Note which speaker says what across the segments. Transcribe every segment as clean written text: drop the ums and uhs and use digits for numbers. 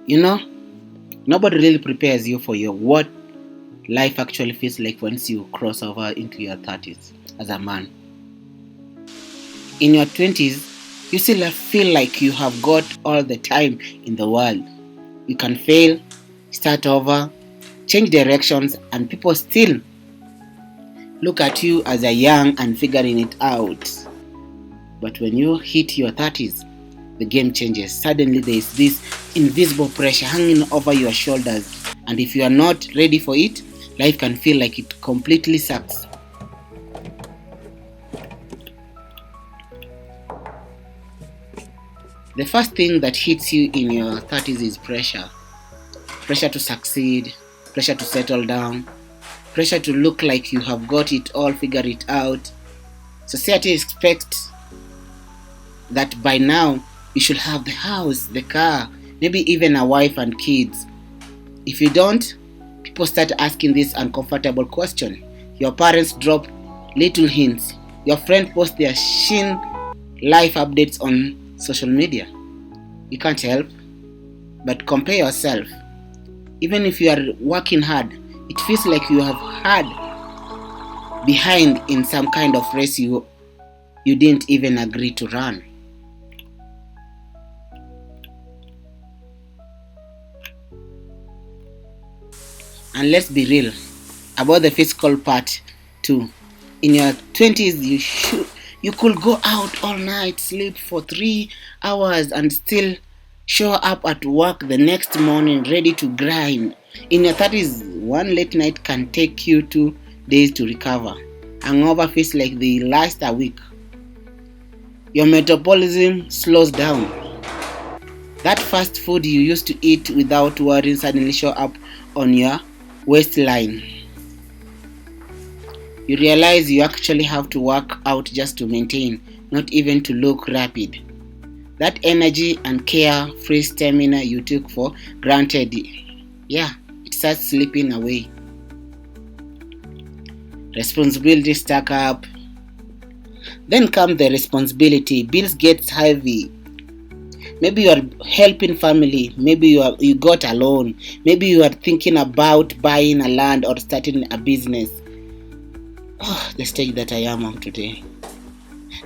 Speaker 1: You know, nobody really prepares you for what life actually feels like once you cross over into your 30s as a man. In your 20s, you still feel like you have got all the time in the world. You can fail, start over, change directions, and people still look at you as a young and figuring it out. But when you hit your 30s, the game changes. Suddenly there is this invisible pressure hanging over your shoulders, and if you are not ready for it, life can feel like it completely sucks. The first thing that hits you in your 30s is pressure. Pressure to succeed, pressure to settle down, pressure to look like you have got it all figured it out. Society expects that by now you should have the house, the car, maybe even a wife and kids. If you don't, people start asking this uncomfortable question. Your parents drop little hints. Your friend posts their shin life updates on social media. You can't help but compare yourself. Even if you are working hard, it feels like you have had behind in some kind of race you didn't even agree to run. And let's be real about the physical part too. In your 20s, you could go out all night, sleep for 3 hours, and still show up at work the next morning ready to grind. In your 30s, one late night can take you 2 days to recover. Hangover feels like they last a week. Your metabolism slows down. That fast food you used to eat without worrying suddenly show up on your waistline. You realize you actually have to work out just to maintain, not even to look rapid. That energy and carefree stamina you took for granted, it starts slipping away. Responsibilities stack up. Then comes the responsibility. Bills get heavy. Maybe you are helping family. Maybe you got a loan. Maybe you are thinking about buying a land or starting a business. The stage that I am on today.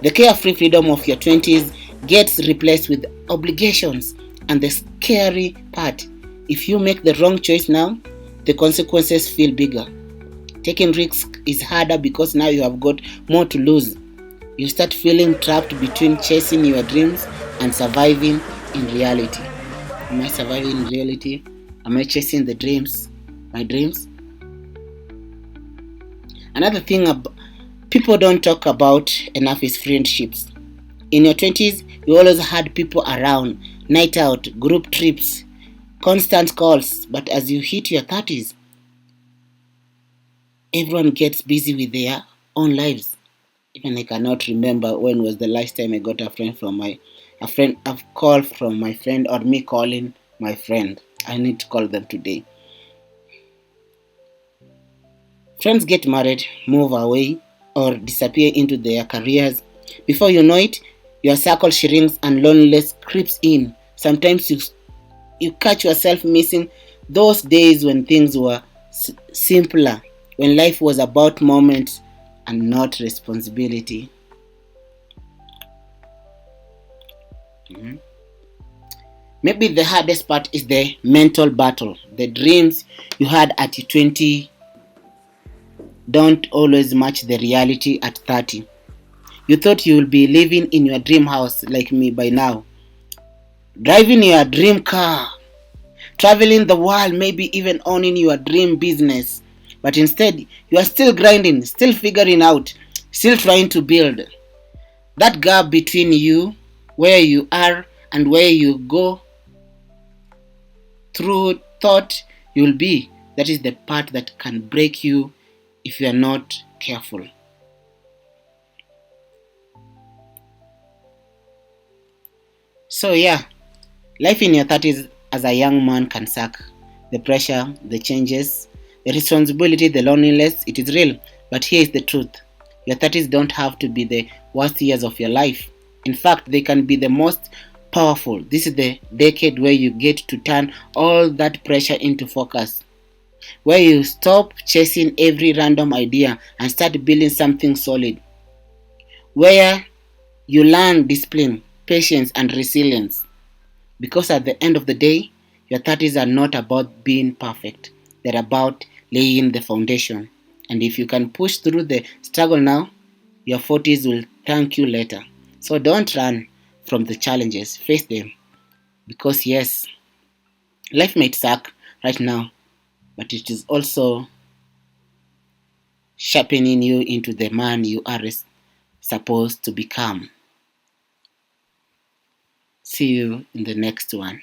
Speaker 1: The carefree freedom of your 20s gets replaced with obligations, and the scary part, if you make the wrong choice now, the consequences feel bigger. Taking risks is harder because now you have got more to lose. You start feeling trapped between chasing your dreams and surviving in reality. Am I surviving in reality? Am I chasing my dreams? Another thing people don't talk about enough is friendships. In your 20s, you always had people around, night out, group trips, constant calls. But as you hit your 30s, everyone gets busy with their own lives. Even I cannot remember when was the last time I got a call from my friend, or me calling my friend. I need to call them today. Friends get married, move away, or disappear into their careers. Before you know it, your circle shrinks and loneliness creeps in. Sometimes you catch yourself missing those days when things were simpler, when life was about moments and not responsibility. Maybe the hardest part is the mental battle. The dreams you had at 20 don't always match the reality at 30. You thought you would be living in your dream house like me by now, driving your dream car, traveling the world, maybe even owning your dream business. But instead, you are still grinding, still figuring out, still trying to build. That gap between you, where you are, and where you go through thought you'll be, that is the part that can break you if you are not careful. So life in your 30s as a young man can suck. The pressure, the changes, the responsibility, the loneliness, it is real. But here is the truth. Your 30s don't have to be the worst years of your life. In fact, they can be the most powerful. This is the decade where you get to turn all that pressure into focus, where you stop chasing every random idea and start building something solid, where you learn discipline, patience, and resilience. Because at the end of the day, your 30s are not about being perfect, they're about laying the foundation. And if you can push through the struggle now, your 40s will thank you later. So don't run from the challenges, face them. Because yes, life might suck right now, but it is also sharpening you into the man you are supposed to become. See you in the next one.